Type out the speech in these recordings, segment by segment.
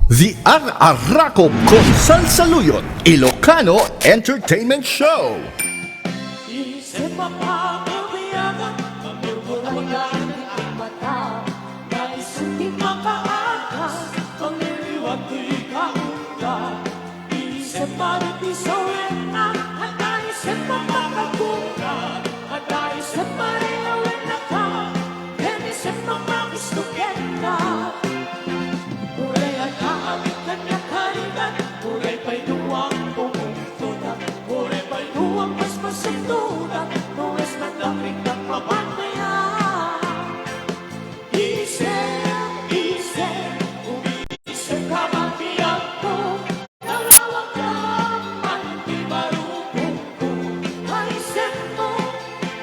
The Ar-Arako Konsal Saluyot Ilocano Entertainment Show. Isip mapapagayagan, pagmumulayan ng mata, nais hindi makaakas, pangliliwati ka una. Isip maritisoin na, at naisip mapakagunan, at naisip marilawin na ka, at isip mamakistukin na. Kulay at kaamit kanya-karigan, kulay pa'y luwang pumutunan, kulay pa'y luwang mas masatunan, nuwes na daming nagpapanayan. Isip, umisip ka man biyak ko, nalawag ka man di marunong ko. Naisip mo,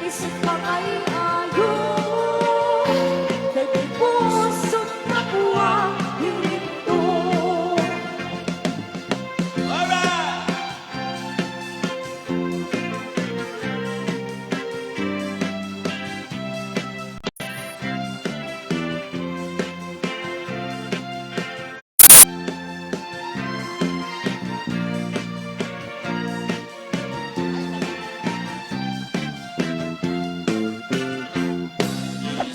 isip ka ay ayaw, kay puso't nakuha.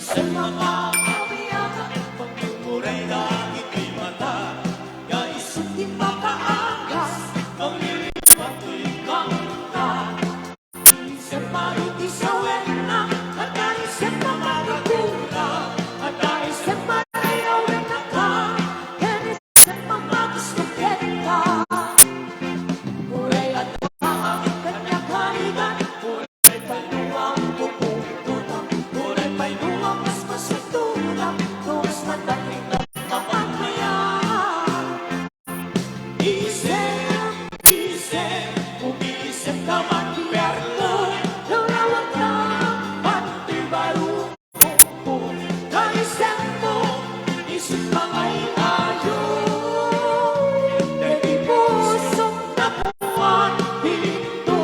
Sa mga kabiyagan, pagmumuray na ika'y mata, kaisip di makaangas, pangliliwag ikaw na. Isip maritisawin na, at naisip mamagagunan, at naisip marayawin na ka, at isip mamagustukin ka. Kulay at maamit kanya-karigan, kulay paluwang puputunan, kulay pa'y luwang mas masatulang, tuwas madaling na mapagmayan. Isip, umisip ka man biyerno, lulawag ka man di marunong ko. Naisip mo, isip mangay ayaw, di pusong napuan dito.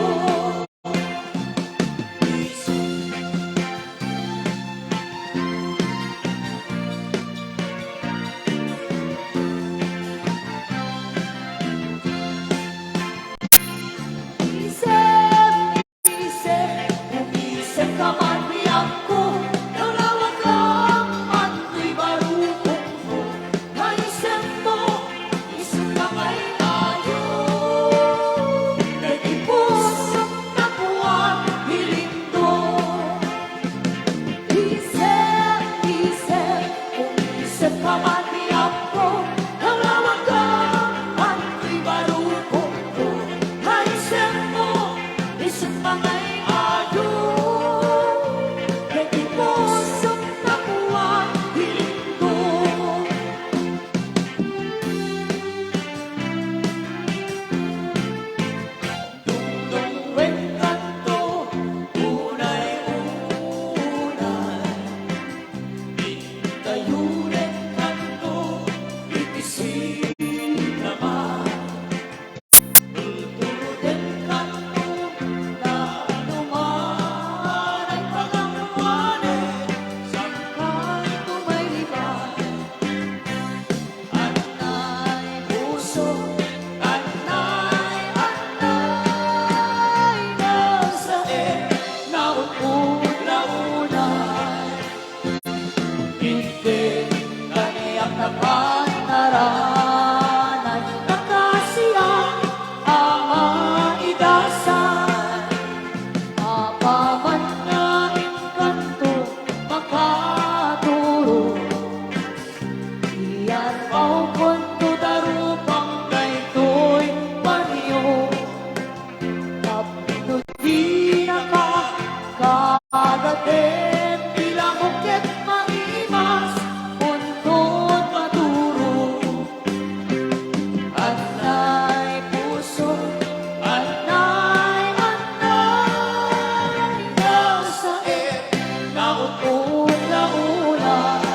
Umisip ka man biyak ko, nalawag ka man di marunong ko. Naisip mo, isip ka may ayaw, kay pusong napuan dito. Umisip ka man biyak ko, nalawag ka man di marunong ko. Naisip mo, isip ka may ayaw, kay pusong napuan dito. Dungdungin kanto, unay-unay, itayunin kanto, itisin naman. Tuturutin kanto, na anuman ay pagkakuhanin, saan kanto may liban. Anay puso, anay nasa naupod na unay. Hindi kaniyak na panaranan, nakasiyang ang idasan. Apaman na inkanto, makaturo, iyan mau konto darupang kayto'y maniyo. Kapito'y di nakakadating, bilang ukit maimas, puntod maturo. Anay puso, anay nasa naupod na ulay.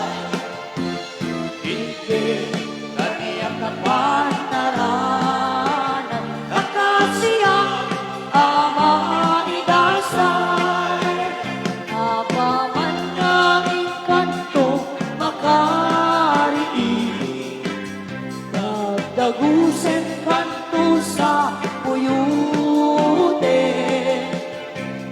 Hindi kaniyak na panaranan, nakasiyang ang mga idasal. Apaman ng kanto, makariin, dagusen kanto sa puyute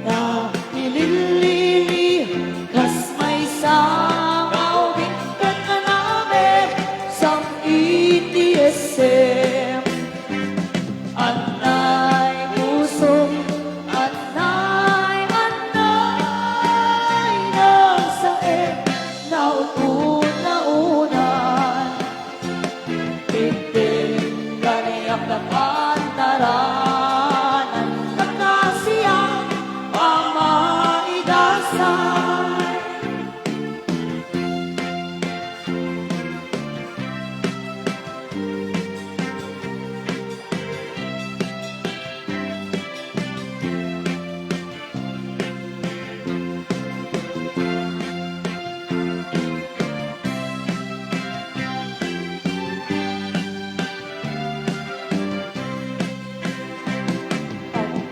na nililili kas may sangaw bingkat na namin sang ETSM. Anay puso, anay, anay ng saet na utun na unan. Titig kaniyak na pantaranan, nakasiyang pamaidasay.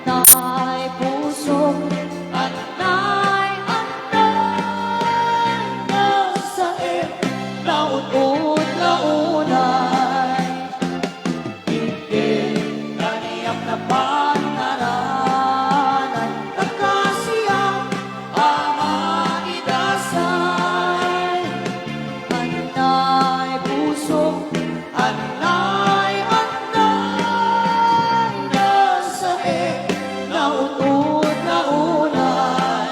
Anay puso, anay, anay ng saet na utun na unay. Titig kaniyak na pantaranan, nakasiyang pamaidasay. Anay puso, anay, anay ng saet na utun na unay.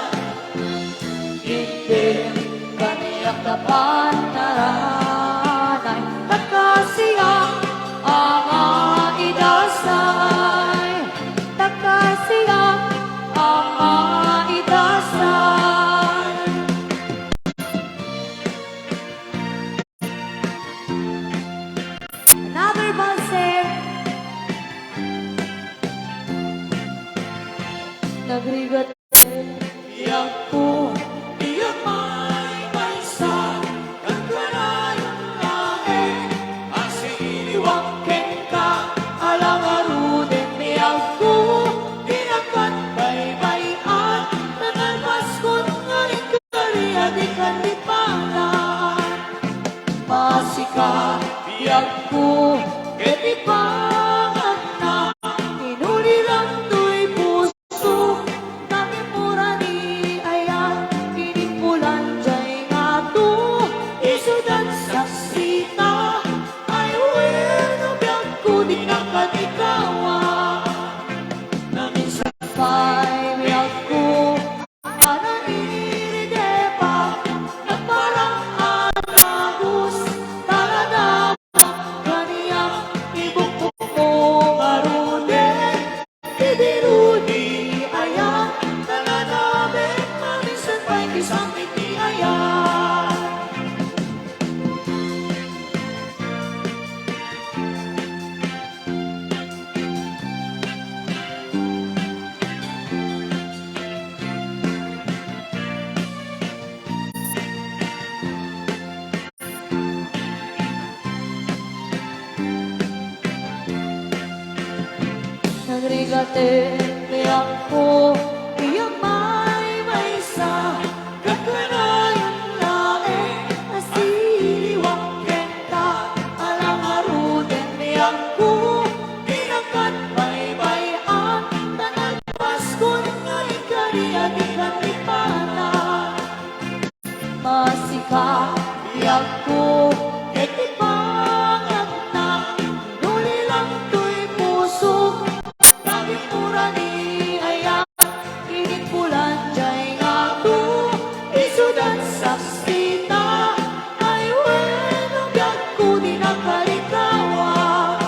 Titig kaniyak na pantaranan, nakasiyang pamaidasay. Nakasiyang pamaidasay. Another buzzer. Nagrigat iyak ko, iyak may sa kagkarayang lahe. Asi iniwangken ka, alang aruden iyak ko, tinakat baybayan. Nanalpas ko nga ikariya di kandipanan. Masika, iyak ko, ketipangan na. Inuli lang to'y puso, namimura ni ayan. Pinimpulan diya'y nga to, isudan sa sita. Ay, bueno, biyak ko, di na kanikawan. Na minsan pa'y biyak ko, ananiride pa, na parang anabus, taladawang kaniyak, ibukbuk mo marunin. Tidirudi ayan, taladawin, maminsan pa'y kisang iti ayan. Nagrigate iyak ko, iyak may sa kakarayang lae. Nasiliwangken ka, alang aruden iyak ko, tinakat baybayan. Tanagpas ko nga ikariya di kandipanan. Masika, iyak ko, ketipangan na. Nuli lang to'y puso, namimura ni ayan. Pinimpulan diya'y nga to, isudan sa sita. Ay, bueno, biyak ko di na kalikawan.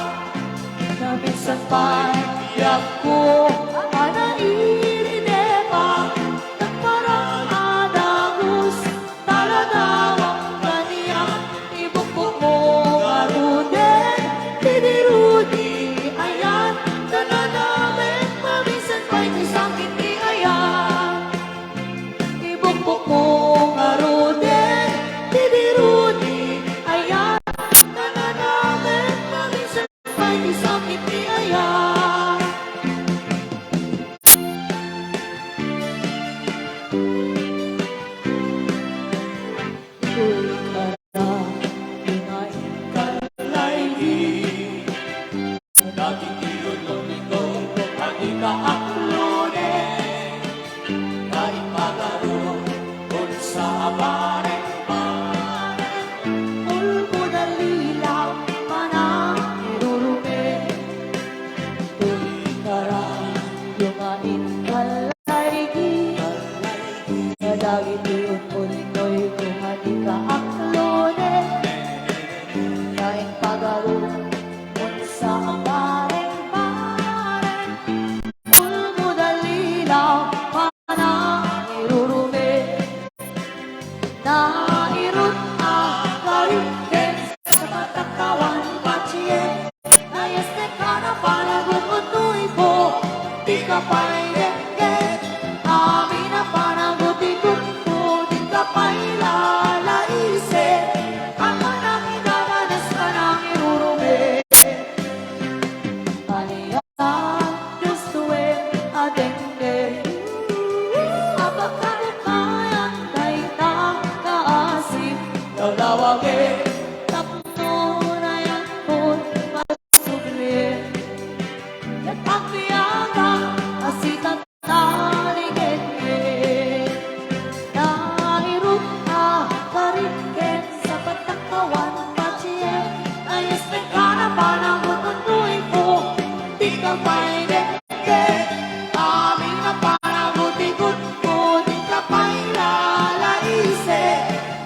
Na minsan pa'y iyak ko, ananiride pa, na parang adagus, taladawang kaniyak, ibukbuk mo marunin. Tidirudi ayan, tananamin, maminsan pa'y kisang hindi ayan. Ibukbuk mo marunin, tidirudi ayan, tananamin, maminsan pa'y kisang hindi ayan. Tuloy ka na, ingay ka layli. pa'y dengge Amin na panagutikot ko Di ka pa'y lalaisin Ako nang idadanas ka nang irurumi Aliyan, Diyos tuwing adengge Apagkalit mayan kay nakaasim Lalawagin Tapno na yan ko'y masubli At pagbiyaga Asitat taligid Nairut na karikin Sa patakawan pachiyen Ayos na ka na panagot ang tuwing ko Di ka pa'y dengge Amin na panagot-ikot ko Di ka pa'y lalaisip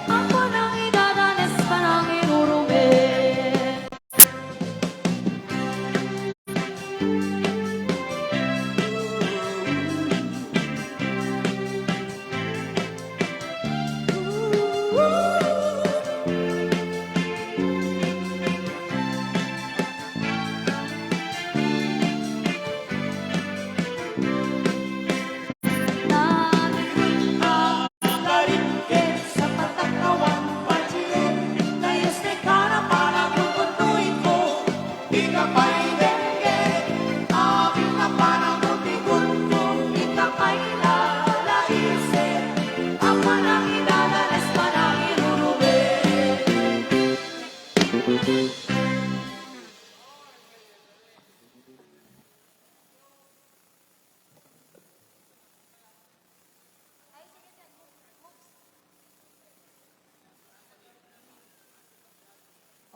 Ako nang idadanas pa nang irurumi Nagkarikin sa patakawan pachiyen Nayos na ka na panagututuin ko Di ka pa'y dengge Amin na panagutikot ko Di ka pa'y lalaisip Ako nang idadanas pa nang irurumi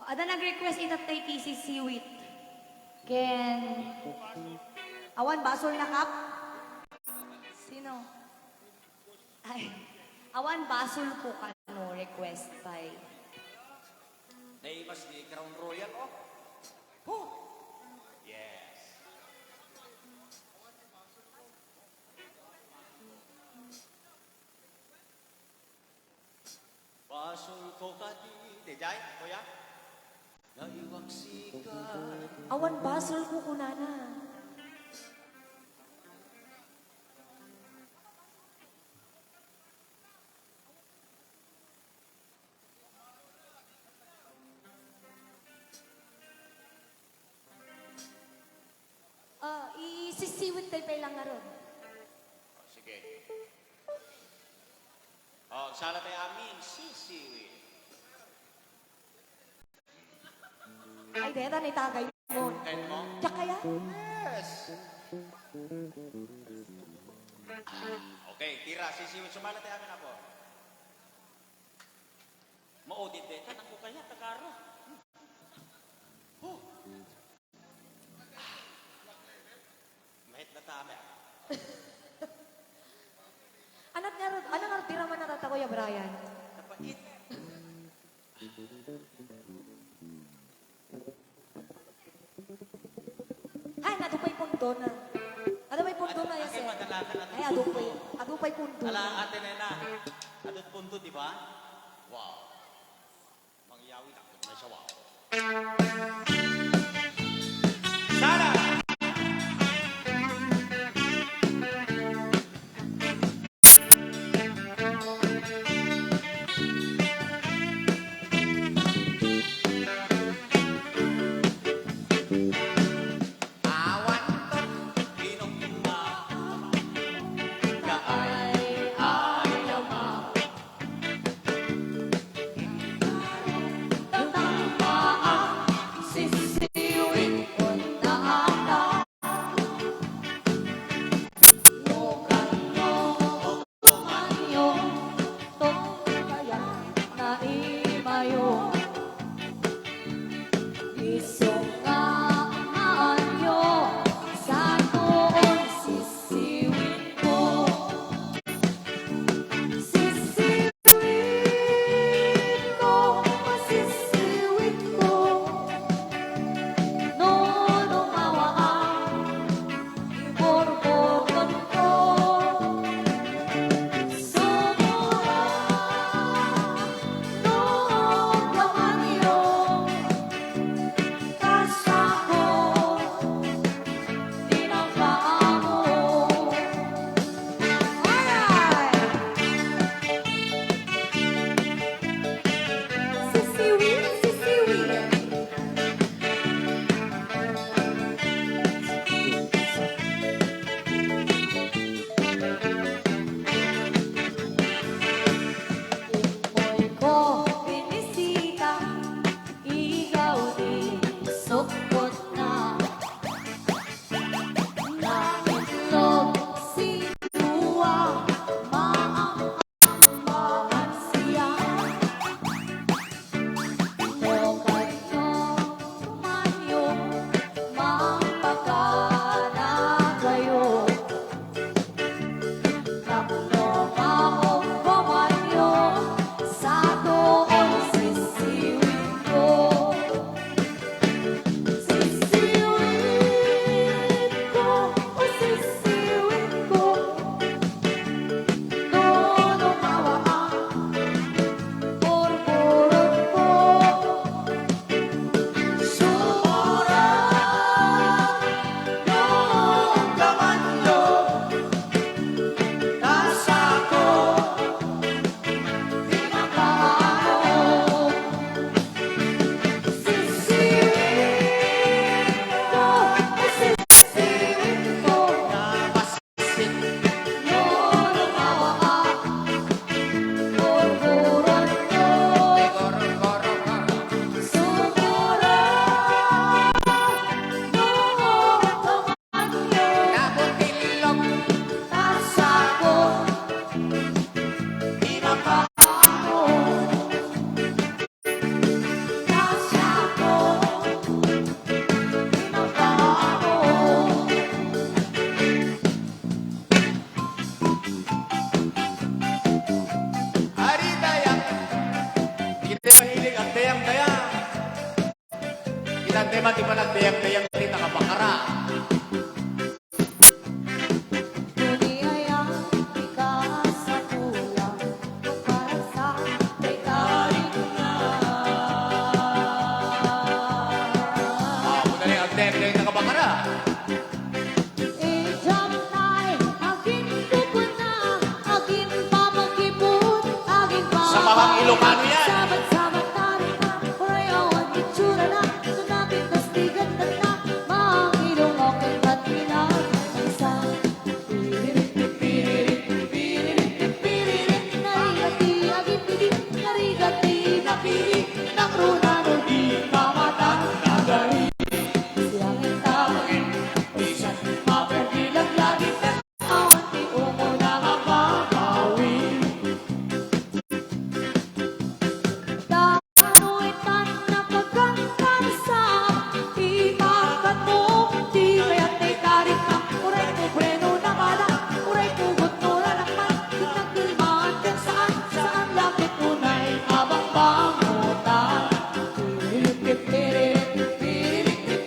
Ada nag-request itat kay Kisi Siwit. Ken Awan basol na kap? Sino? Ay, awan basol po kano request by. Naimas ni Crown Royal, oh. Oh. Yes. Basol ko ka di Jai, kuya. Naiwaksi ka. Awan basol ko kunana. Isisiwit tayo pa lang nga ron. Oh, sige. Oh, sala tayo amin, sisiwi. Ay, deta na itagay mo. Kahit mo? Diyak kaya? Yes. Okay, tira, sisiwi. Sumala tayo amin ako. Maudit din. Tanang ko kaya, tagaro. Oh. Mahit na tama. Ano nga tira man natata ko ya, Brian? Napait. Ay, nadupay punto na. Nadupay punto na yan, Akin sir. madalakan at Ay, adupay punto. Ala, ate na. Adot punto, di ba? Wow. Mangyawi na. May siya, wow. Sara! Awan to, ginugma. Kaay, ayaw mo. Tatama ang at biyang-biyang di nakabakara. Duniyaya, ikaw sa pulang, para sa may kalinga. Ako na rin ang biyang-biyang nakabakara. Ijamnay, aking kupuna, aking pamagkipot, aking Sa mahang Ilocano yan. Sabat-sabat na rin na, parayawan itsura na, sunapit na stigan na na, mga ilong aking kanila. Isa, piririt, narigati, aking pili, narigati, napili, ng runano di kamatang nagari. Siyang itawagin, isang maperdilang lagi, awan di umo na mababawi. Danuitan na pagkantansa, imakat mo, di kaya't may tarik na, uray mo preno na bala, uray mo gutula ng man, kinagilmaan kung saan, saan lapit mo na'y abang bangutan.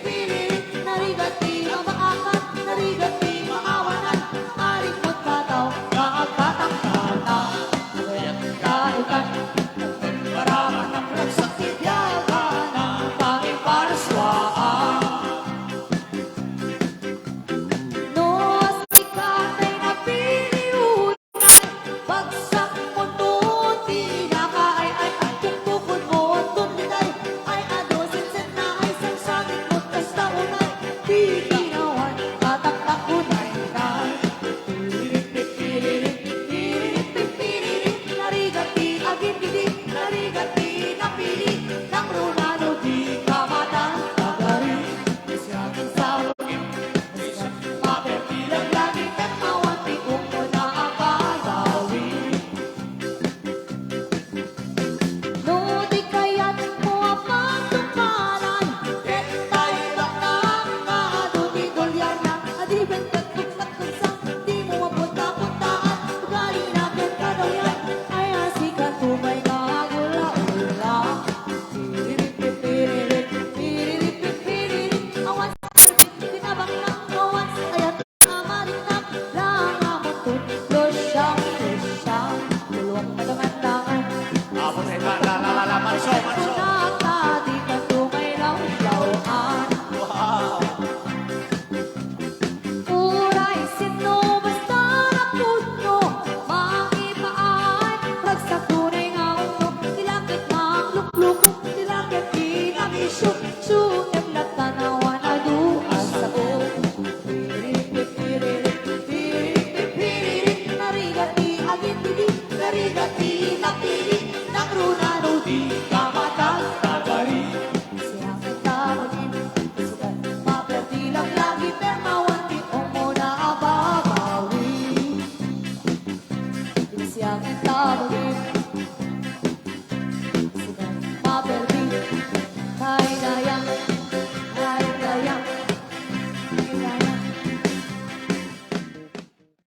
Piririt, narigati ang maakat, narigati maawanan, aring magkataw, kakatang-katang, kaya't kaitan, paraman ng nagsakityagan ng pangiparswaan. No, sikatay na piniunan, bagsak mo doon, tinakaay-ay, kung bukod mo, tunlitay, ay adosin-sen na ay sangsangit mo, tas taunay, di ginawan, tataktak ko na'y piririt, narigati, agin-gidi, narigati, napili, ng runano di kamatang tagari. Siyang sawagin, isang maperdilang lagi, at mawanti kung mo na akalawi. No, di kaya't mo ang pagtumpalan, et tayo lang nakakadumidolyan na, adibent at tuklat-tuksang, di mo mapunta-puntaan, ugali na daw yan, ay asikan tumay na agula-ula. Piririt, awan sa kalbit, tinabang ng awan, ayat na marinap, langamot losyang, dalawang matamandangan, Ako na rin manso. Kunata, di ka tumaylaw-lawaan. Wow. Uray, sino basta na puno, makipaan, ragsak tunay nga uno, tilakit makluk-luk, tilakit kinamisyo, suyem na tanawan, aduas ako. Piririt, narigati, agin-gidi, narigati, napili, ng runano di kamatang tagari. Siyang tawagin, sukat maperdilang lagi, permawan.